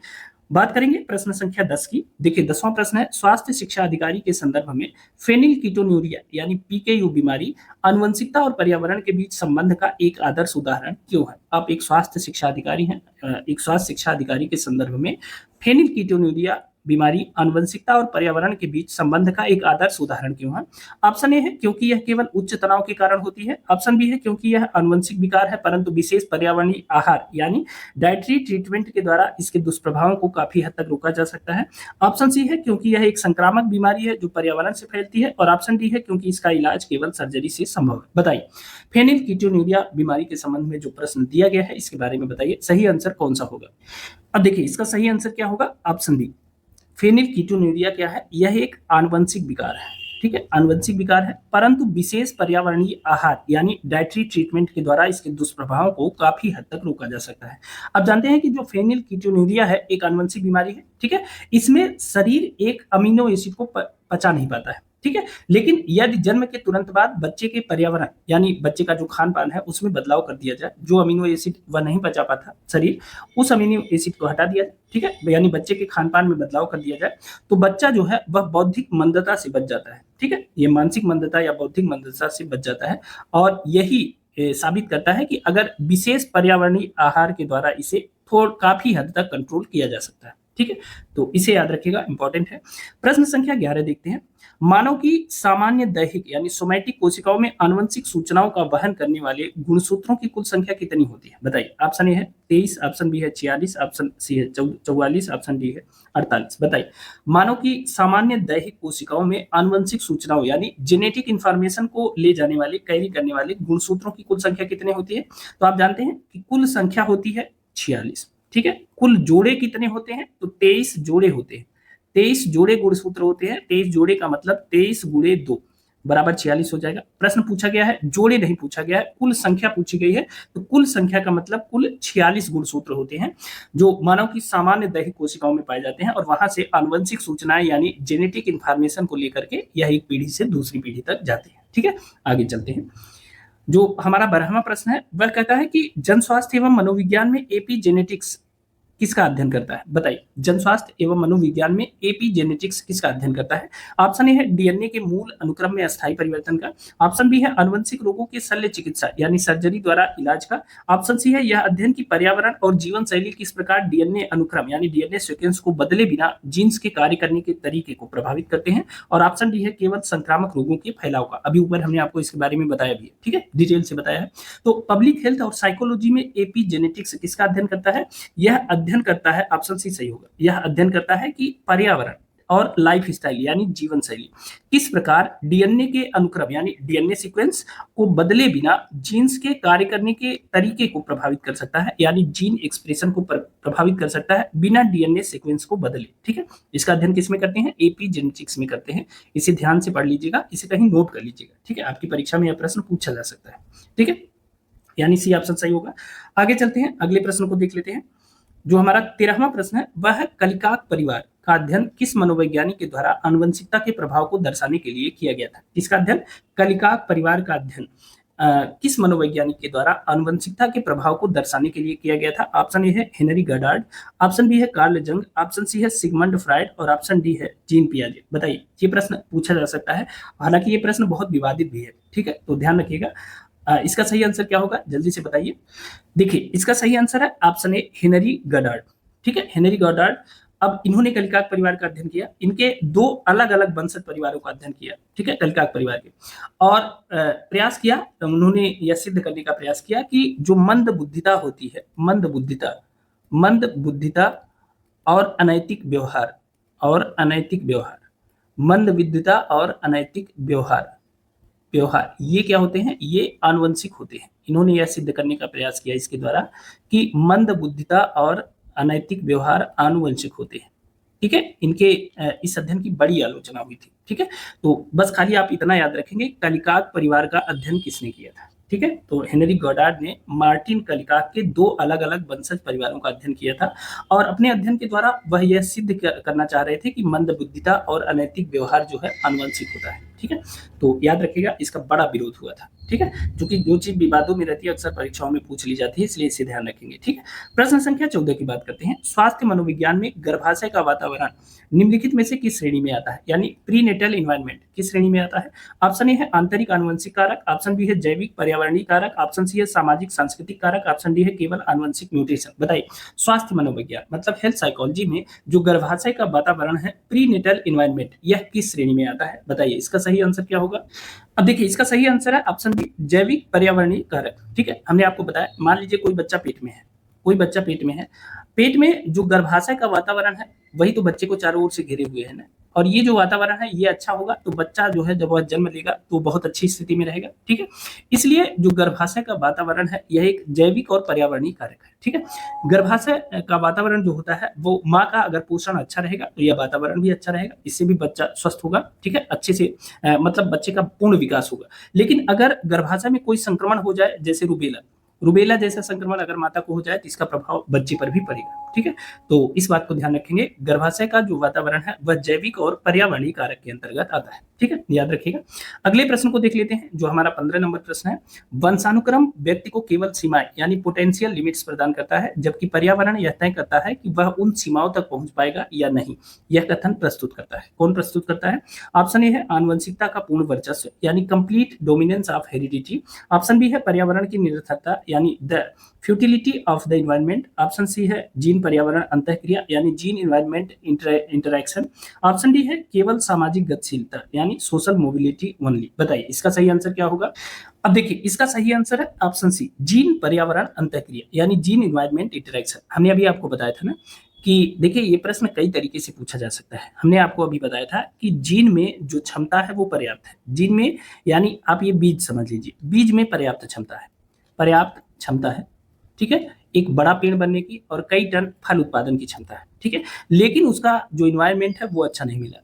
बात करेंगे प्रश्न संख्या 10 की। देखिए 10वां प्रश्न है। स्वास्थ्य शिक्षा अधिकारी के संदर्भ में फेनिलकीटोन्यूरिया यानी पीकेयू बीमारी आनुवंशिकता और पर्यावरण के बीच संबंध का एक आदर्श उदाहरण क्यों है? आप एक स्वास्थ्य शिक्षा अधिकारी हैं, एक स्वास्थ्य शिक्षा अधिकारी के संदर्भ में फेनिलकीटोन्यूरिया बीमारी आनुवंशिकता और पर्यावरण के बीच संबंध का एक आदर्श उदाहरण क्यों है? ऑप्शन ए है क्योंकि यह केवल उच्च तनाव के कारण होती है, ऑप्शन बी है क्योंकि यह आनुवंशिक विकार है परंतु विशेष पर्यावरणीय आहार यानी डाइटरी ट्रीटमेंट के द्वारा इसके दुष्प्रभावों को काफी हद तक रोका जा सकता है, ऑप्शन सी है क्योंकि यह एक संक्रामक बीमारी है जो पर्यावरण से फैलती है, और ऑप्शन डी है क्योंकि इसका इलाज केवल सर्जरी से संभव है। बताइए फेनिलकीटोन्यूरिया बीमारी के संबंध में जो प्रश्न दिया गया है इसके बारे में बताइए, सही आंसर कौन सा होगा? अब देखिए इसका सही आंसर क्या होगा? ऑप्शन बी, फेनिलकीटोन्यूरिया क्या है? यह एक आनुवंशिक विकार है, ठीक है, आनुवंशिक विकार है परंतु विशेष पर्यावरणीय आहार यानी डाइटरी ट्रीटमेंट के द्वारा इसके दुष्प्रभावों को काफी हद तक रोका जा सकता है। अब जानते हैं कि जो फेनिलकीटोन्यूरिया है एक आनुवंशिक बीमारी है, ठीक है, इसमें शरीर एक अमीनो एसिड को पचा नहीं पाता है, ठीक है, लेकिन यदि जन्म के तुरंत बाद बच्चे के पर्यावरण यानी बच्चे का जो खान पान है उसमें बदलाव कर दिया जाए, जो अमीनो एसिड वह नहीं पचा पाता शरीर, उस अमीनो एसिड को हटा दिया जाए, ठीक है, यानी बच्चे के खान पान में बदलाव कर दिया जाए, तो बच्चा जो है वह बौद्धिक मंदता से बच जाता है, ठीक है, ये मानसिक मंदता या बौद्धिक मंदता से बच जाता है। और यही साबित करता है कि अगर विशेष पर्यावरणीय आहार के द्वारा इसे काफी हद तक कंट्रोल किया जा सकता है, ठीक है। तो इसे याद रखिएगा, इंपॉर्टेंट है। प्रश्न संख्या 11 देखते हैं। मानव की सामान्य दैहिक यानी सोमैटिक कोशिकाओं में आनुवंशिक सूचनाओं का वहन करने वाले गुणसूत्रों की कुल संख्या कितनी होती है? बताइए। ऑप्शन ए है 23, ऑप्शन बी है 46, ऑप्शन सी है 44, ऑप्शन डी है 48। बताइए मानव की सामान्य दैहिक कोशिकाओं में आनुवंशिक सूचनाओं यानी जेनेटिक इंफॉर्मेशन को ले जाने वाले, कैरी करने वाले गुणसूत्रों की कुल संख्या कितनी होती है? तो आप जानते हैं कि कुल संख्या होती है 46, ठीक है। कुल जोड़े कितने होते हैं? तो 23 जोड़े होते हैं, 23 जोड़े गुणसूत्र होते हैं। 23 जोड़े का मतलब 23 गुणे 2, बराबर 46 हो जाएगा। प्रश्न पूछा गया है, जोड़े नहीं पूछा गया है, कुल संख्या पूछी गई है, तो कुल संख्या का मतलब कुल 46 गुणसूत्र होते हैं जो मानव की सामान्य दैहिक कोशिकाओं में पाए जाते हैं, और वहां से आनुवंशिक सूचनाएं यानी जेनेटिक इंफॉर्मेशन को लेकर के यह एक पीढ़ी से दूसरी पीढ़ी तक जाते हैं। ठीक है, आगे चलते हैं। जो हमारा 12वां प्रश्न है वह कहता है कि जन स्वास्थ्य एवं मनोविज्ञान में एपीजेनेटिक्स किसका अध्ययन करता है? बताइए, जनस्वास्थ्य एवं मनोविज्ञान में एपीजेनेटिक्स किसका अध्ययन करता है? ऑप्शन ए है डीएनए के मूल अनुक्रम में अस्थायी परिवर्तन का। ऑप्शन बी है अनुवंशिक रोगों की शल्य चिकित्सा यानी सर्जरी द्वारा इलाज का। ऑप्शन सी है यह अध्ययन की पर्यावरण और जीवन शैली किस प्रकार डीएनए अनुक्रम यानी डीएनए सीक्वेंस को बदले बिना जीन्स के कार्य करने के तरीके को प्रभावित करते हैं। और ऑप्शन डी है केवल संक्रामक रोगों के फैलाव का। अभी ऊपर हमने आपको इसके बारे में बताया भी है, ठीक है, डिटेल से बताया है। तो पब्लिक हेल्थ और साइकोलॉजी में एपीजेनेटिक्स किसका अध्ययन करता है? यह अध्ययन करता है, ऑप्शन सी सही होगा, यह अध्ययन करता है कि पर्यावरण और लाइफ स्टाइल यानी जीवन शैली किस प्रकार डीएनए के अनुक्रम यानी डीएनए सीक्वेंस को बदले बिना जीन्स के कार्य करने के तरीके को प्रभावित कर सकता है, यानी जीन एक्सप्रेशन को प्रभावित कर सकता है बिना डीएनए सीक्वेंस को बदले। ठीक है, इसका अध्ययन किसमें करते हैं? एपीजेनेटिक्स में करते हैं। इसे ध्यान से पढ़ लीजिएगा, इसे कहीं नोट कर लीजिएगा। ठीक है, आपकी परीक्षा में यह प्रश्न पूछा जा सकता है। ठीक है, यानी सी ऑप्शन सही होगा। आगे चलते हैं, अगले प्रश्न को देख लेते हैं। जो हमारा 13वां प्रश्न है वह है कलिकाक परिवार का अध्ययन किस मनोवैज्ञानिक के द्वारा आनुवंशिकता के प्रभाव को दर्शाने के लिए किया गया था? किसका अध्ययन? कलिकाक परिवार का अध्ययन किस मनोवैज्ञानिक के द्वारा आनुवंशिकता के प्रभाव को दर्शाने के लिए किया गया था? ऑप्शन ए है हेनरी गडार्ड, ऑप्शन बी है कार्ल जंग, ऑप्शन सी है सिगमंड फ्राइड और ऑप्शन डी है जीन पियाजे। बताइए, ये प्रश्न पूछा जा सकता है, हालांकि ये प्रश्न बहुत विवादित भी है। ठीक है, तो ध्यान रखिएगा। इसका सही आंसर क्या होगा, जल्दी से बताइए। देखिए, इसका सही आंसर है ऑप्शन ए हेनरी गडार्ड। ठीक है, हेनरी गडार्ड। अब इन्होंने कलिकाक परिवार का अध्ययन किया, इनके दो अलग अलग वंशज परिवारों का अध्ययन किया। ठीक है, कलिकाक परिवार के, और प्रयास किया, उन्होंने यह सिद्ध करने का प्रयास किया कि जो मंद बुद्धिता होती है, मंद बुद्धिता और अनैतिक व्यवहार मंद बुद्धिता और अनैतिक व्यवहार ये क्या होते हैं? ये आनुवंशिक होते हैं। इन्होंने यह सिद्ध करने का प्रयास किया इसके द्वारा कि मंद बुद्धिता और अनैतिक व्यवहार आनुवंशिक होते हैं। ठीक है, इनके इस अध्ययन की बड़ी आलोचना हुई थी। ठीक है, तो बस खाली आप इतना याद रखेंगे, कलिकाक परिवार का अध्ययन किसने किया था? ठीक है, तो हेनरी गॉडार्ड ने मार्टिन कलिकाक के दो अलग अलग वंशज परिवारों का अध्ययन किया था, और अपने अध्ययन के द्वारा वह यह सिद्ध करना चाह रहे थे कि मंद बुद्धिता और अनैतिक व्यवहार जो है आनुवंशिक होता है। ठीक है, तो याद रखिएगा, इसका बड़ा विरोध हुआ था। ठीक है, क्योंकि जो चीज विवादों में रहती है अक्सर परीक्षाओं में पूछ ली जाती है, इसलिए इसे ध्यान रखेंगे। ठीक है, प्रश्न संख्या 14 की बात करते हैं। स्वास्थ्य मनोविज्ञान में गर्भाशय का वातावरण निम्नलिखित में से किस श्रेणी में आता है? यानी प्रीनेटल एनवायरनमेंट किस श्रेणी में आता है? ऑप्शन ए है आंतरिक आनुवंशिक कारक, ऑप्शन बी है जैविक पर्यावरणीय कारक, ऑप्शन सी है सामाजिक सांस्कृतिक कारक, ऑप्शन डी है केवल आनुवंशिक म्यूटेशन। बताइए, स्वास्थ्य मनोविज्ञान मतलब हेल्थ साइकोलॉजी में जो गर्भाशय का वातावरण है, प्रीनेटल एनवायरनमेंट, यह किस श्रेणी में आता है? बताइए, इसका सही आंसर क्या होगा? अब देखिए, इसका सही आंसर है ऑप्शन बी जैविक पर्यावरणीय कारक। ठीक है, हमने आपको बताया, मान लीजिए कोई बच्चा पेट में है, पेट में जो गर्भाशय का वातावरण है वही तो बच्चे को चारों ओर से घेरे हुए है ना, और ये जो वातावरण है ये अच्छा होगा तो बच्चा जो है जब वह जन्म लेगा तो बहुत अच्छी स्थिति में रहेगा। ठीक है, इसलिए जो गर्भाशय का वातावरण है यह एक जैविक और पर्यावरणीय कारक है। ठीक है, गर्भाशय का वातावरण जो होता है वो माँ का अगर पोषण अच्छा रहेगा तो यह वातावरण भी अच्छा रहेगा, इससे भी बच्चा स्वस्थ होगा। ठीक है, अच्छे से मतलब बच्चे का पूर्ण विकास होगा। लेकिन अगर गर्भाशय में कोई संक्रमण हो जाए, जैसे रुबेला जैसा संक्रमण अगर माता को हो जाए तो इसका प्रभाव बच्चे पर भी पड़ेगा। ठीक है, तो इस बात को ध्यान रखेंगे, गर्भाशय का जो वातावरण है वह जैविक और पर्यावरणीय कारक के अंतर्गत आता है। ठीक है, याद रखिएगा। अगले प्रश्न को देख लेते हैं, जो हमारा 15 नंबर प्रश्न है। वंशानुक्रम व्यक्ति को केवल सीमाएं यानी पोटेंशियल लिमिट्स प्रदान करता है, जबकि पर्यावरण यह तय करता है कि वह उन सीमाओं तक पहुंच पाएगा या नहीं। यह कथन प्रस्तुत करता है, कौन प्रस्तुत करता है? ऑप्शन ए है आनुवंशिकता का पूर्ण वर्चस्व यानी complete dominance of heredity, option B है पर्यावरण की निरर्थकता यानी the futility of the environment, option C है जीन पर्यावरण अंतःक्रिया यानी gene environment interaction, option D है केवल सामाजिक गतिशीलता यानी सोशल मोबिलिटी ओनली। बताइए, इसका सही आंसर क्या होगा? अब देखिए, इसका सही आंसर है ऑप्शन सी जीन पर्यावरण अंतःक्रिया यानी जीन इन्वायरमेंट इंटरैक्शन। हमने अभी आपको बताया था ना कि देखिए ये प्रश्न कई तरीके से पूछा जा सकता है। हमने आपको अभी बताया था कि जीन में जो क्षमता है वो पर्याप्त है। जीन में यानी आप ये बीज समझ लीजिए, बीज में पर्याप्त क्षमता है। ठीक है, एक बड़ा पेड़ बनने की और कई टन फल उत्पादन की क्षमता है। ठीक है, लेकिन उसका जो इन्वायरमेंट है वो अच्छा नहीं मिला।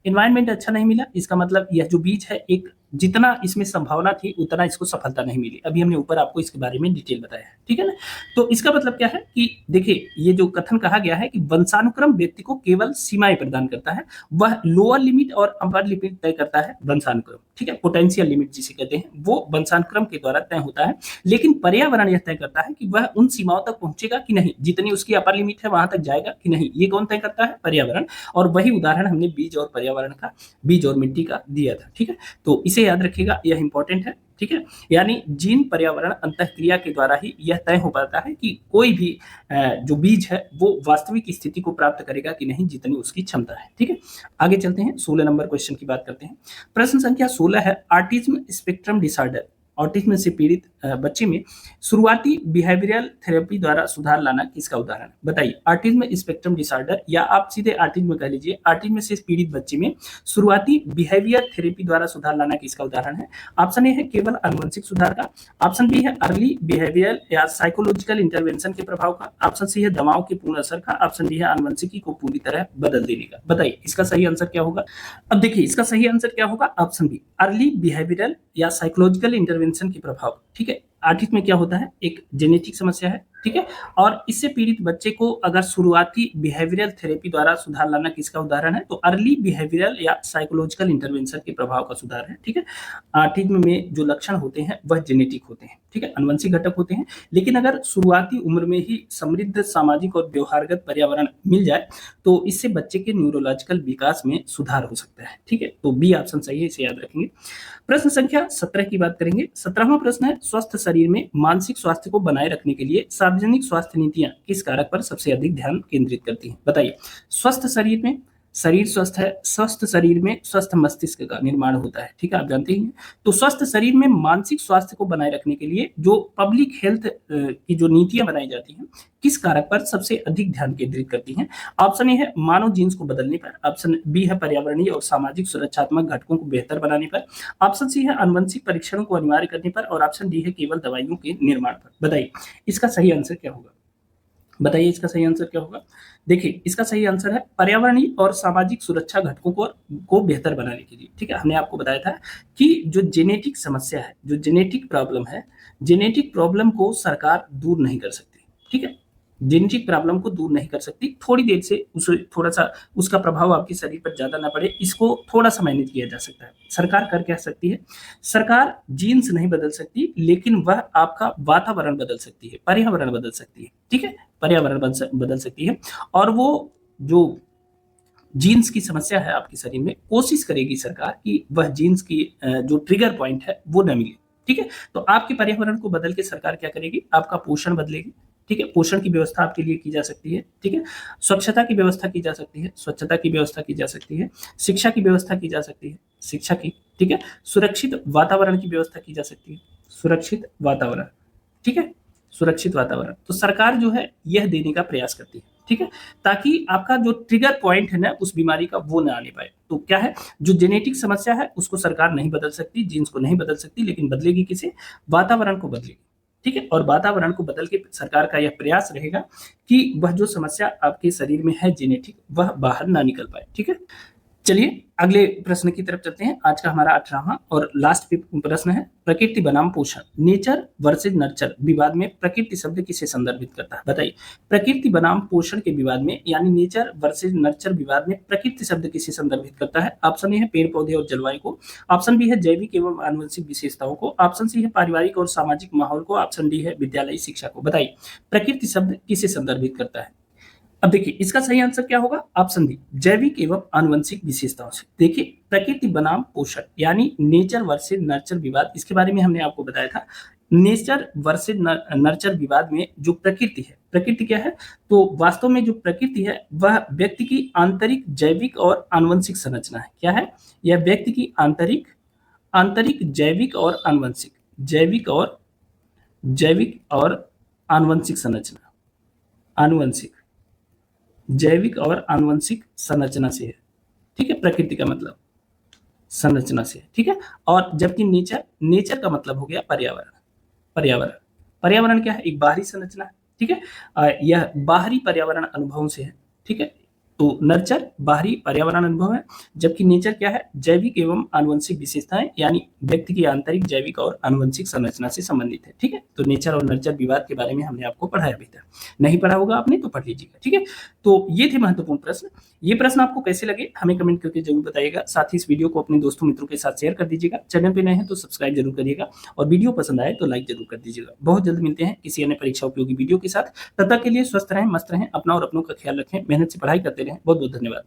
एनवायरनमेंट अच्छा नहीं मिला, इसका मतलब यह जो बीज है एक जितना इसमें संभावना थी उतना इसको सफलता नहीं मिली। अभी हमने ऊपर आपको इसके बारे में डिटेल बताया है, ठीक है ना। तो इसका मतलब क्या है कि देखिए ये जो कथन कहा गया है कि वंशानुक्रम व्यक्ति को केवल सीमाएं प्रदान करता है, वह लोअर लिमिट और अपर लिमिट तय करता है वंशानुक्रम, ठीक है। पोटेंशियल लिमिट जिसे कहते हैं वो वंशानुक्रम के द्वारा तय होता है, लेकिन पर्यावरण यह तय करता है कि वह उन सीमाओं तक पहुंचेगा कि नहीं, जितनी उसकी अपर लिमिट है वहां तक जाएगा कि नहीं, ये कौन तय करता है, पर्यावरण। और वही उदाहरण हमने बीज और पर्यावरण का, बीज और मिट्टी का दिया था, ठीक है। तो इसे याद रखिएगा, यह इंपॉर्टेंट है, ठीक है। यानी जीन पर्यावरण अंतःक्रिया के द्वारा ही यह तय हो पाता है कि कोई भी जो बीज है वो वास्तविक स्थिति को प्राप्त करेगा कि नहीं, जितनी उसकी क्षमता है, ठीक है। आगे चलते हैं, 16 नंबर क्वेश्चन की बात करते हैं। प्रश्न संख्या 16 है, ऑटिज्म स्पेक्ट्रम डिसऑर्डर, ऑटिज्म से पीड़ित बच्चे में शुरुआती बिहेवियरल थेरेपी द्वारा सुधार लाना किसका उदाहरण है, बताइए। ऑटिज्म स्पेक्ट्रम डिसऑर्डर, या आप सीधे ऑटिज्म कह लीजिए, ऑटिज्म से पीड़ित बच्चे में शुरुआती बिहेवियर थेरेपी द्वारा सुधार लाना किसका उदाहरण है। ऑप्शन ए है केवल आनुवंशिक सुधार का, ऑप्शन बी है अर्ली बिहेवियर या साइकोलॉजिकल इंटरवेंशन के प्रभाव का, ऑप्शन सी है दवाओं के पूर्ण असर का, ऑप्शन डी है आनुवंशिकी को पूरी तरह बदल देने का। बताइए इसका सही आंसर क्या होगा। अब देखिए इसका सही आंसर क्या होगा, ऑप्शन बी अर्ली बिहेवियरल या साइकोलॉजिकल इंटरवेंशन के प्रभाव, ठीक है। ऑटिज्म में क्या होता है, एक जेनेटिक समस्या है, ठीक है। और इससे पीड़ित बच्चे को अगर शुरुआती बिहेवियरल थेरेपी द्वारा सुधार लाना किसका उदाहरण है, तो अर्ली बिहेवियरल या साइकोलॉजिकल इंटरवेंशन के प्रभाव का सुधार है, ठीक है। ऑटिज्म में जो लक्षण होते हैं वह जेनेटिक होते हैं, ठीक है, अनुवंशिक घटक होते हैं, लेकिन अगर शुरुआती उम्र में ही समृद्ध सामाजिक और व्यवहारगत पर्यावरण मिल जाए तो इससे बच्चे के न्यूरोलॉजिकल विकास में सुधार हो सकता है, ठीक है। तो बी ऑप्शन सही है, इसे याद रखेंगे। प्रश्न संख्या 17 की बात करेंगे। 17वां प्रश्न है, स्वस्थ शरीर में मानसिक स्वास्थ्य को बनाए रखने के लिए सार्वजनिक स्वास्थ्य नीतियां किस कारक पर सबसे अधिक ध्यान केंद्रित करती हैं, बताइए। स्वस्थ शरीर में, शरीर स्वस्थ है, स्वस्थ शरीर में स्वस्थ मस्तिष्क का निर्माण होता है, ठीक है, आप जानते ही हैं। तो स्वस्थ शरीर में मानसिक स्वास्थ्य को बनाए रखने के लिए जो पब्लिक हेल्थ की जो नीतियां बनाई जाती हैं किस कारक पर सबसे अधिक ध्यान केंद्रित करती हैं। ऑप्शन ए है मानव जीन्स को बदलने पर, ऑप्शन बी है पर्यावरणीय और सामाजिक सुरक्षात्मक घटकों को बेहतर बनाने पर, ऑप्शन सी है आनुवंशिक परीक्षणों को अनिवार्य करने पर, और ऑप्शन डी है केवल दवाइयों के निर्माण पर। बताइए इसका सही आंसर क्या होगा, बताइए इसका सही आंसर क्या होगा। देखिए इसका सही आंसर है पर्यावरणीय और सामाजिक सुरक्षा घटकों को बेहतर बनाने के लिए, ठीक है। हमने आपको बताया था कि जो जेनेटिक समस्या है, जो जेनेटिक प्रॉब्लम है, जेनेटिक प्रॉब्लम को सरकार दूर नहीं कर सकती, ठीक है। जेनेटिक प्रॉब्लम को दूर नहीं कर सकती, थोड़ी देर से उसे थोड़ा सा उसका प्रभाव आपके शरीर पर ज्यादा ना पड़े, इसको थोड़ा सा मैनेज किया जा सकता है। सरकार कर क्या सकती है, सरकार जीन्स नहीं बदल सकती, लेकिन वह आपका वातावरण बदल सकती है, पर्यावरण बदल सकती है, ठीक है, पर्यावरण बदल सकती है। और वो जो जीन्स की समस्या है आपके शरीर में, कोशिश करेगी सरकार कि वह जीन्स की जो ट्रिगर पॉइंट है वो न मिले, ठीक है। तो आपके पर्यावरण को बदल के सरकार क्या करेगी, आपका पोषण बदलेगी, ठीक है। पोषण की व्यवस्था आपके लिए की जा सकती है, ठीक है। स्वच्छता की व्यवस्था की जा सकती है, स्वच्छता की व्यवस्था की जा सकती है। शिक्षा की व्यवस्था की जा सकती है, शिक्षा की, ठीक है। सुरक्षित वातावरण की व्यवस्था की जा सकती है, सुरक्षित वातावरण, ठीक है, सुरक्षित वातावरण। तो सरकार जो है यह देने का प्रयास करती है, ठीक है, ताकि आपका जो ट्रिगर पॉइंट है ना उस बीमारी का वो ना आने पाए। तो क्या है, जो जेनेटिक समस्या है उसको सरकार नहीं बदल सकती, जीन्स को नहीं बदल सकती, लेकिन बदलेगी किसे, वातावरण को बदलेगी, ठीक है। और वातावरण को बदल के सरकार का यह प्रयास रहेगा कि वह जो समस्या आपके शरीर में है जेनेटिक, वह बाहर ना निकल पाए, ठीक है। चलिए अगले प्रश्न की तरफ चलते हैं। आज का हमारा 18वां और लास्ट प्रश्न है, प्रकृति बनाम पोषण, नेचर वर्सेज नर्चर विवाद में प्रकृति शब्द किसे संदर्भित करता है, बताइए। प्रकृति बनाम पोषण के विवाद में, यानी नेचर वर्सेज नर्चर विवाद में प्रकृति शब्द किसे संदर्भित करता है। ऑप्शन ए है पेड़ पौधे और जलवायु को, ऑप्शन बी है जैविक एवं आनुवंशिक विशेषताओं को, ऑप्शन सी है पारिवारिक और सामाजिक माहौल को, ऑप्शन डी है विद्यालयी शिक्षा को। बताइए प्रकृति शब्द किसे संदर्भित करता है। अब देखिए इसका सही आंसर क्या होगा, ऑप्शन बी जैविक एवं आनुवंशिक विशेषताओं से। देखिए प्रकृति बनाम पोषण यानी नेचर वर्सेज नर्चर विवाद, इसके बारे में हमने आपको बताया था। नेचर वर्सेज नर्चर विवाद में जो प्रकृति है, प्रकृति क्या है, तो वास्तव में जो प्रकृति है वह व्यक्ति की आंतरिक जैविक और आनुवंशिक संरचना है। क्या है, यह व्यक्ति की आंतरिक जैविक और आनुवंशिक, जैविक और आनुवंशिक संरचना, आनुवंशिक, जैविक और आनुवंशिक संरचना से है, ठीक है। प्रकृति का मतलब संरचना से, ठीक है। और जबकि नेचर का मतलब हो गया पर्यावरण क्या है, एक बाहरी संरचना है, ठीक है। यह बाहरी पर्यावरण अनुभवों से है, ठीक है। तो नर्चर बाहरी पर्यावरण अनुभव है, जबकि नेचर क्या है, जैविक एवं आनुवंशिक विशेषताएं, यानी व्यक्ति की आंतरिक जैविक और आनुवंशिक संरचना से संबंधित है। ठीक है, तो नेचर और नर्चर विवाद के बारे में हमने आपको पढ़ाया अभी तक, नहीं पढ़ा होगा आपने तो पढ़ लीजिएगा। ठीक है, तो ये थे महत्वपूर्ण प्रश्न। ये प्रश्न आपको कैसे लगे हमें कमेंट करके जरूर बताइएगा। साथ ही इस वीडियो को अपने दोस्तों मित्रों के साथ शेयर कर दीजिएगा। चैनल पे नए हैं तो सब्सक्राइब जरूर करिएगा और वीडियो पसंद आए तो लाइक जरूर कर दीजिएगा। बहुत जल्द मिलते हैं किसी अन्य परीक्षा उपयोगी वीडियो के साथ। तब तक के लिए स्वस्थ रहें, मस्त रहें, अपना और अपनों का ख्याल रखें, मेहनत से पढ़ाई करते रहें। बहुत बहुत धन्यवाद।